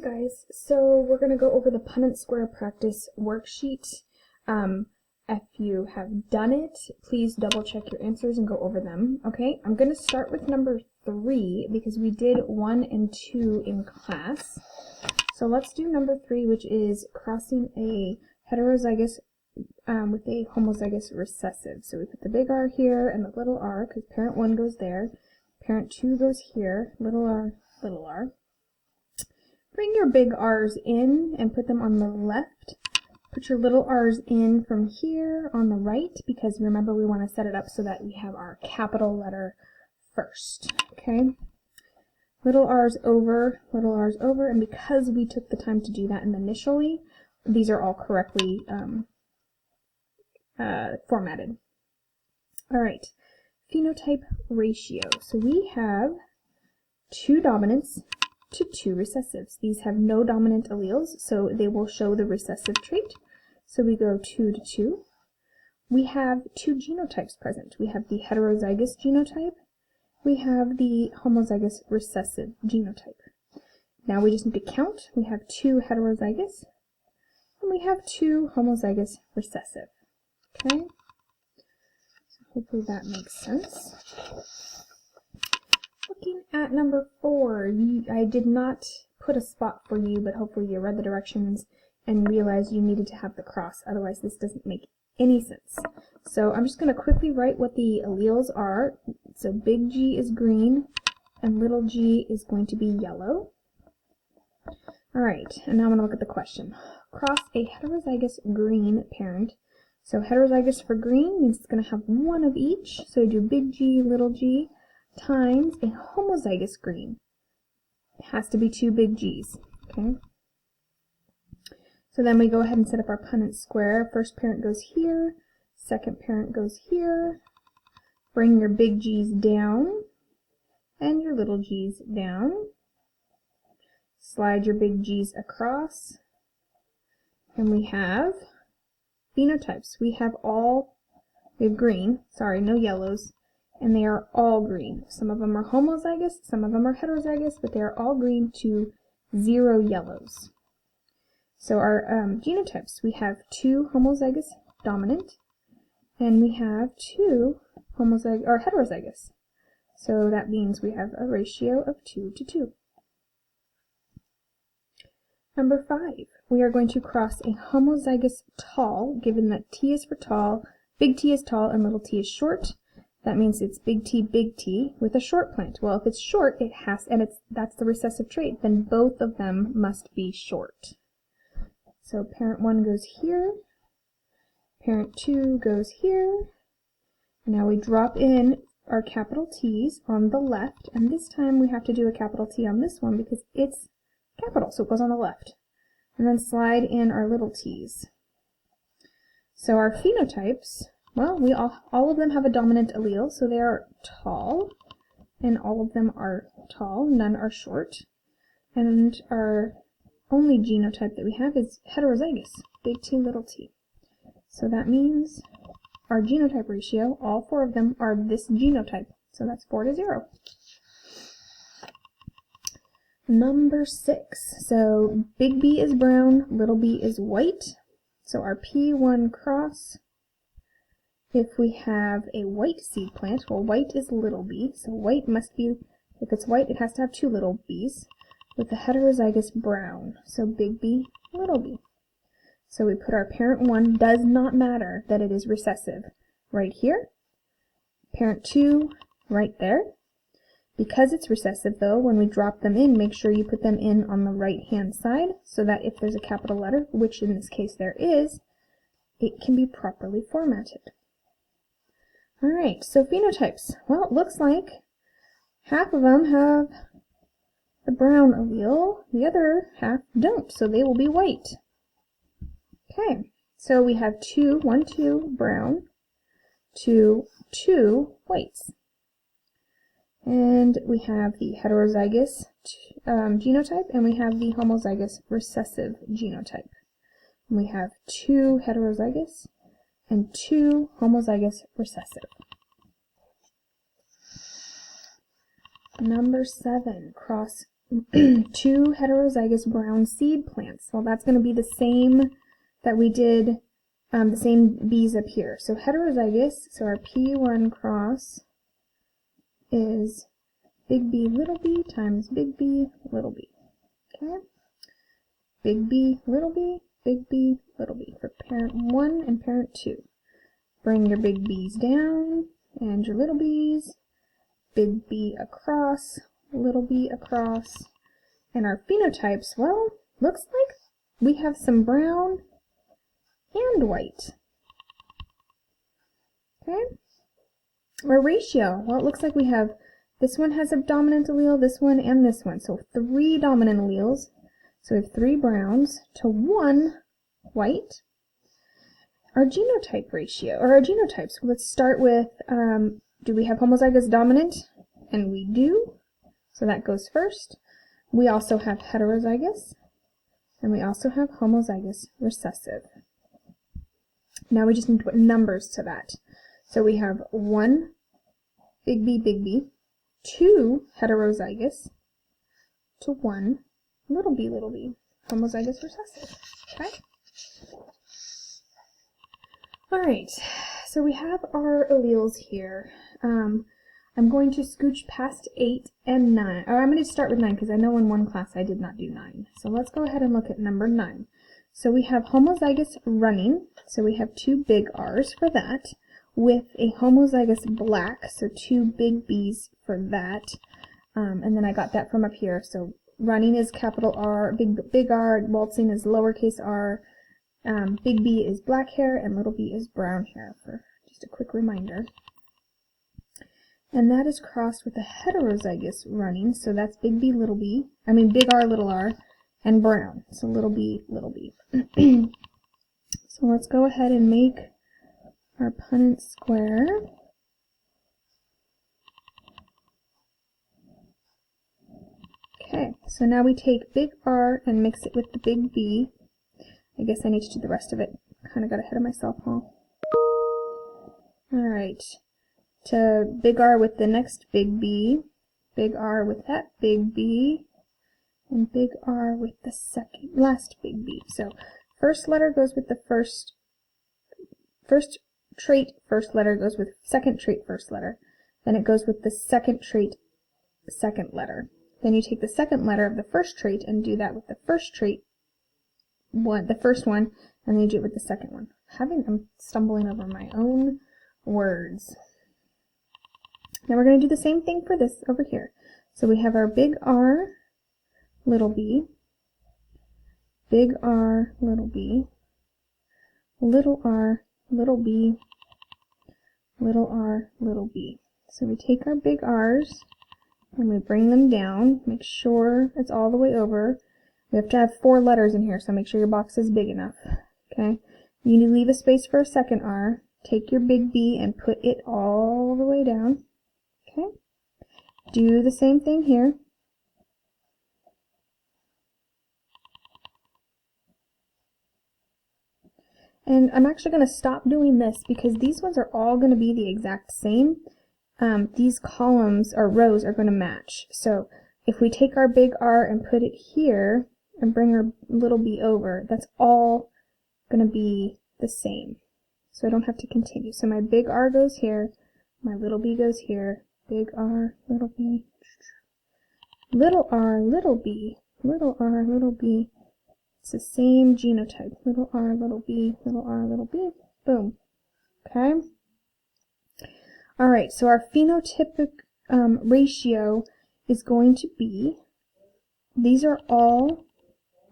Okay guys, so we're going to go over the Punnett Square practice worksheet. If you have done it, please double check your answers and go over them. Okay, I'm going to start with number 3 because we did 1 and 2 in class. So let's do number 3, which is crossing a heterozygous with a homozygous recessive. So we put the big R here and the little r because parent 1 goes there, parent 2 goes here, little r, little r. Bring your big R's in and put them on the left. Put your little r's in from here on the right because remember we want to set it up so that we have our capital letter first. Okay? Little r's over, and because we took the time to do that initially, these are all correctly formatted. Alright, phenotype ratio. So we have 2 dominants to 2 recessives. These have no dominant alleles, so they will show the recessive trait. So we go 2 to 2. We have 2 genotypes present. We have the heterozygous genotype. We have the homozygous recessive genotype. Now we just need to count. We have 2 heterozygous, and we have 2 homozygous recessive. Okay? So hopefully that makes sense. Looking at number 4, I did not put a spot for you, but hopefully you read the directions and realized you needed to have the cross, otherwise this doesn't make any sense. So I'm just going to quickly write what the alleles are. So big G is green and little g is going to be yellow. Alright, and now I'm going to look at the question. Cross a heterozygous green parent. So heterozygous for green means it's going to have one of each, so do big G, little g, times a homozygous green. It has to be 2 big G's. Okay. So then we go ahead and set up our Punnett square. First parent goes here, second parent goes here. Bring your big G's down and your little g's down. Slide your big G's across. And we have phenotypes. We have green, sorry, no yellows. And they are all green. Some of them are homozygous, some of them are heterozygous, but they are all green to 0 yellows. So our genotypes, we have 2 homozygous dominant, and we have 2 heterozygous. So that means we have a ratio of 2 to 2. Number 5, we are going to cross a homozygous tall, given that T is for tall, big T is tall, and little t is short. That means it's big T, with a short plant. Well, if it's short, it has, and that's the recessive trait, then both of them must be short. So parent 1 goes here, parent 2 goes here. Now we drop in our capital T's on the left, and this time we have to do a capital T on this one because it's capital, so it goes on the left. And then slide in our little t's. So our phenotypes, well, all of them have a dominant allele, so they are tall, and all of them are tall, none are short. And our only genotype that we have is heterozygous, big T, little t. So that means our genotype ratio, all 4 of them are this genotype, so that's 4 to 0. Number 6, so big B is brown, little b is white. So our P1 cross, if we have a white seed plant, well, white is little b, so white must be, if it's white, it has to have 2 little b's, with the heterozygous brown, so big B, little b. So we put our parent 1, does not matter that it is recessive, right here, parent 2, right there. Because it's recessive, though, when we drop them in, make sure you put them in on the right-hand side, so that if there's a capital letter, which in this case there is, it can be properly formatted. Alright, so phenotypes. Well, it looks like half of them have the brown allele, the other half don't, so they will be white. Okay, so we have 1, 2 brown to 2 whites. And we have the heterozygous genotype, and we have the homozygous recessive genotype. And we have 2 heterozygous and 2 homozygous recessive. Number 7, cross two heterozygous brown seed plants. Well, that's going to be the same that we did, the same bees up here. So heterozygous, so our P1 cross is big B little b times big B little b. Okay? Big B little b, big B little b for parent 1 and parent 2. Bring your big B's down and your little b's. Big B across, little b across. And our phenotypes, well, looks like we have some brown and white. Okay? Our ratio, well, it looks like we have, this one has a dominant allele, this one, and this one. So 3 dominant alleles. So we have 3 browns to 1 white. Our genotype ratio, or our genotypes, let's start with, do we have homozygous dominant? And we do. So that goes first. We also have heterozygous, and we also have homozygous recessive. Now we just need to put numbers to that. So we have 1 big B, 2 heterozygous, to 1 little b, homozygous recessive. Okay? Alright, so we have our alleles here. I'm going to scooch past 8 and 9. Or I'm going to start with 9 because I know in one class I did not do 9. So let's go ahead and look at number 9. So we have homozygous running. So we have 2 big R's for that, with a homozygous black, so 2 big B's for that. And then I got that from up here. So running is capital R, big R, waltzing is lowercase r, big B is black hair, and little b is brown hair, for just a quick reminder. And that is crossed with a heterozygous running, so that's big B, big R, little r, and brown, so little b, So let's go ahead and make our Punnett Square. Okay, so now we take big R and mix it with the big B. I guess I need to do the rest of it. Kind of got ahead of myself, huh? Alright. To big R with the next big B, big R with that big B, and big R with the last big B. So first letter goes with the first trait, first letter goes with second trait, first letter. Then it goes with the second trait, second letter. Then you take the second letter of the first trait and do that with the first trait, the first one, and then you do it with the second one. I'm stumbling over my own words. Now we're going to do the same thing for this over here. So we have our big R, little b, big R, little b, little r, little b, little r, little b. So we take our big R's and we bring them down, make sure it's all the way over. We have to have 4 letters in here, so make sure your box is big enough. Okay? You need to leave a space for a second R. Take your big B and put it all the way down. Okay? Do the same thing here. And I'm actually going to stop doing this because these ones are all going to be the exact same. These columns or rows are going to match. So if we take our big R and put it here and bring our little b over, that's all going to be the same. So I don't have to continue. So my big R goes here, my little b goes here, big R, little b, little r, little b, little r, little b. It's the same genotype. Little r, little b, little r, little b. Boom. Okay? Alright, so our phenotypic ratio is going to be, these are all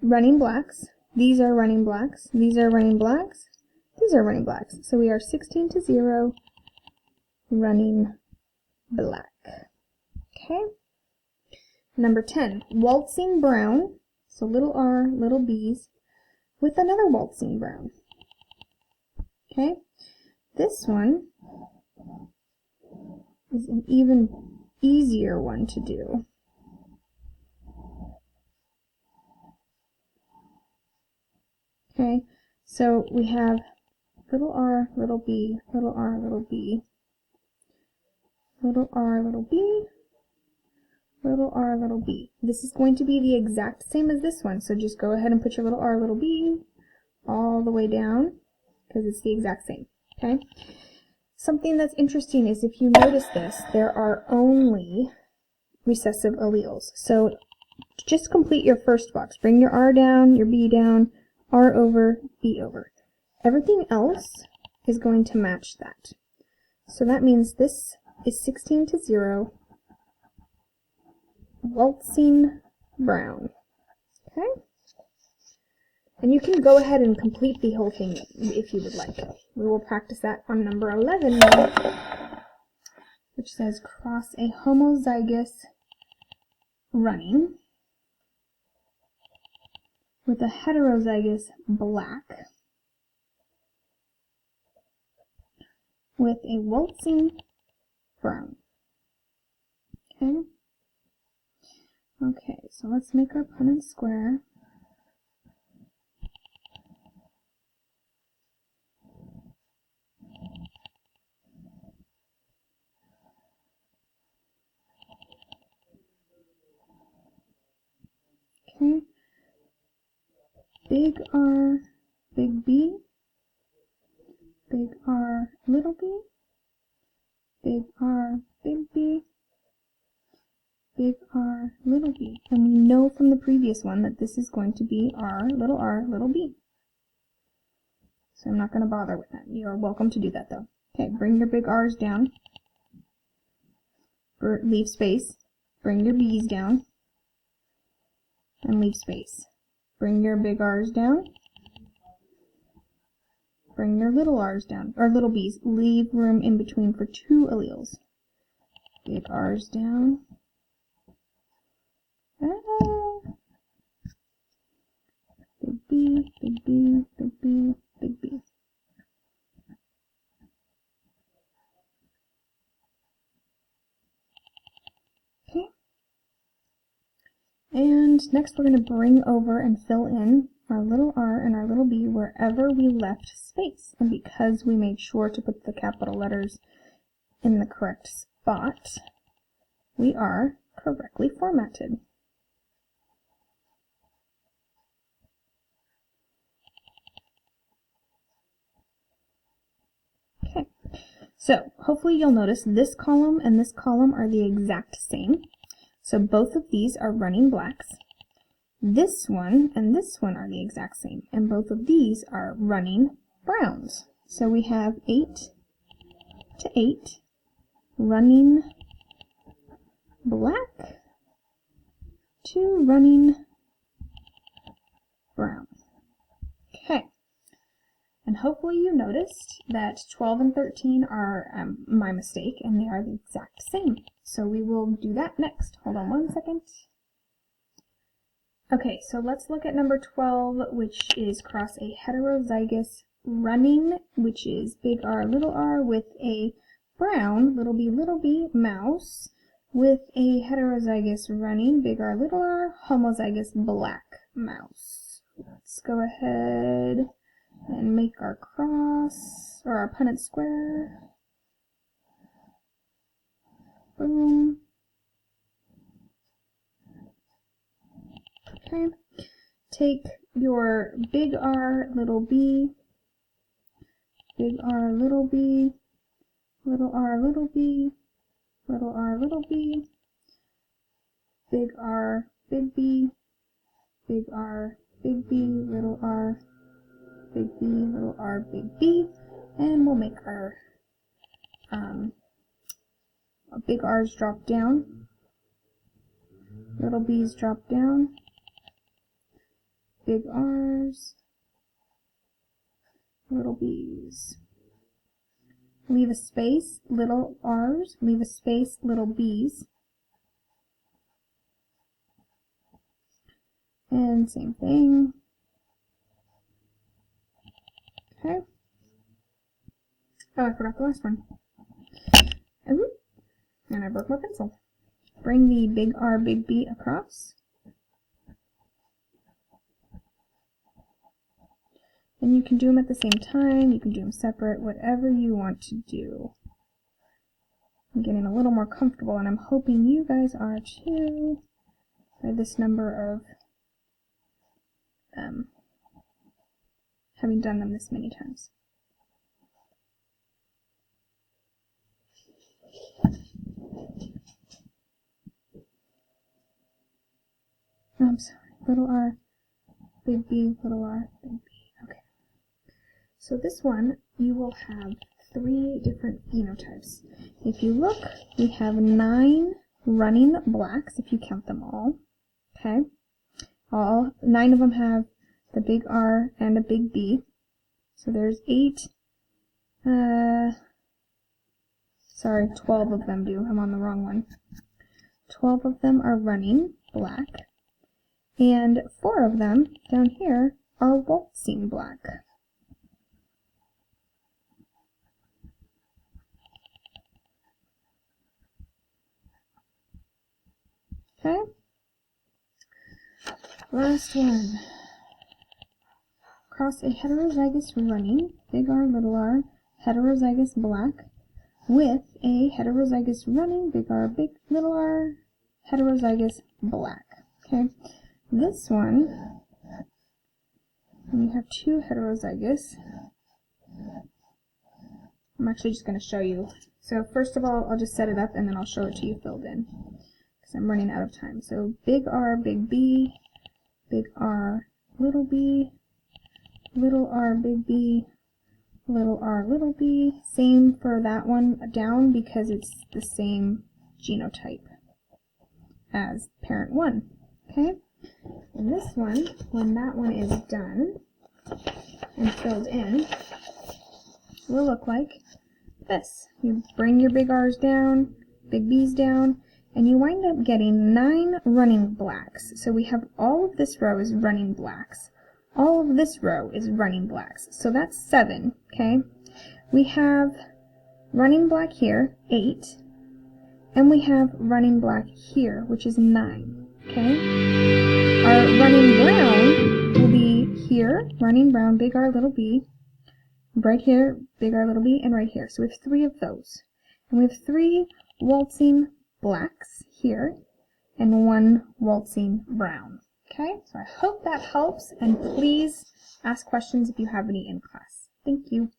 running blacks, these are running blacks, these are running blacks, these are running blacks. So we are 16:0 running black. Okay? Number 10, waltzing brown, so little r, little b's, with another waltzing brown. Okay? This one is an even easier one to do. Okay, so we have little r, little b, little r, little b, little r, little b, little r, little b. This is going to be the exact same as this one, so just go ahead and put your little r, little b all the way down, because it's the exact same, okay? Something that's interesting is if you notice this, there are only recessive alleles. So just complete your first box. Bring your r down, your b down, r over, b over. Everything else is going to match that. So that means this is 16:0, waltzing brown. Okay? And you can go ahead and complete the whole thing if you would like. We will practice that on number 11 now, which says cross a homozygous running with a heterozygous black with a waltzing brown. Okay? Okay, so let's make our Punnett Square. Okay, big R, big B, big R, little b, big R, big B, big R, little b. And we know from the previous one that this is going to be R, little b. So I'm not going to bother with that. You are welcome to do that though. Okay, bring your big R's down. Leave space. Bring your B's down. And leave space. Bring your big R's down. Bring your little r's down, or little b's. Leave room in between for two alleles. Big R's down. Big B, big B, big B, big B. Okay. And next we're going to bring over and fill in our little r and our little b wherever we left space. And because we made sure to put the capital letters in the correct spot, we are correctly formatted. Okay, so hopefully you'll notice this column and this column are the exact same. So both of these are running blacks. This one and this one are the exact same, and both of these are running browns. So we have 8 to 8 running black to running brown. Okay, and hopefully you noticed that 12 and 13 are my mistake, and they are the exact same. So we will do that next. Hold on one second. Okay, so let's look at number 12, which is cross a heterozygous running, which is big R, with a brown, little b, mouse, with a heterozygous running, big R, homozygous black mouse. Let's go ahead and make our cross, or our Punnett Square. Boom. Okay, take your big R, little b, big R, little b, little r, little b, little r, little b, big R, big B, big R, big B, little r, big B, little r, big B, and we'll make our big R's drop down, little b's drop down, big R's, little b's. Leave a space, little r's, leave a space, little b's. And same thing. Okay. Oh, I forgot the last one. Ooh, and I broke my pencil. Bring the big R, big B across. And you can do them at the same time, you can do them separate, whatever you want to do. getting a little more comfortable, and I'm hoping you guys are too, by this number of having done them this many times. I'm sorry, little r, big B, little r, big B. Okay. So this one, you will have 3 different phenotypes. If you look, we have 9 running blacks, if you count them all. Okay? All 9 of them have the big R and a big B. So there's 12 of them do. I'm on the wrong one. 12 of them are running black. And 4 of them, down here, are waltzing black. Okay? Last one. Cross a heterozygous running, big R, little r, heterozygous black, with a heterozygous running, big R, little r, heterozygous black. Okay? This one, when you have 2 heterozygous, I'm actually just going to show you. So first of all, I'll just set it up and then I'll show it to you filled in, because I'm running out of time. So big R, big B, big R, little b, little r, big B, little r, little b. Same for that one down because it's the same genotype as parent 1. Okay? And this one, when that one is done and filled in, will look like this. You bring your big R's down, big B's down, and you wind up getting 9 running blacks. So we have all of this row is running blacks. All of this row is running blacks. So that's 7, okay? We have running black here, 8, and we have running black here, which is 9, okay? Our running brown will be here, running brown, big R, little b, right here, big R, little b, and right here. So we have 3 of those. And we have 3 waltzing blacks here, and 1 waltzing brown. Okay, so I hope that helps, and please ask questions if you have any in class. Thank you.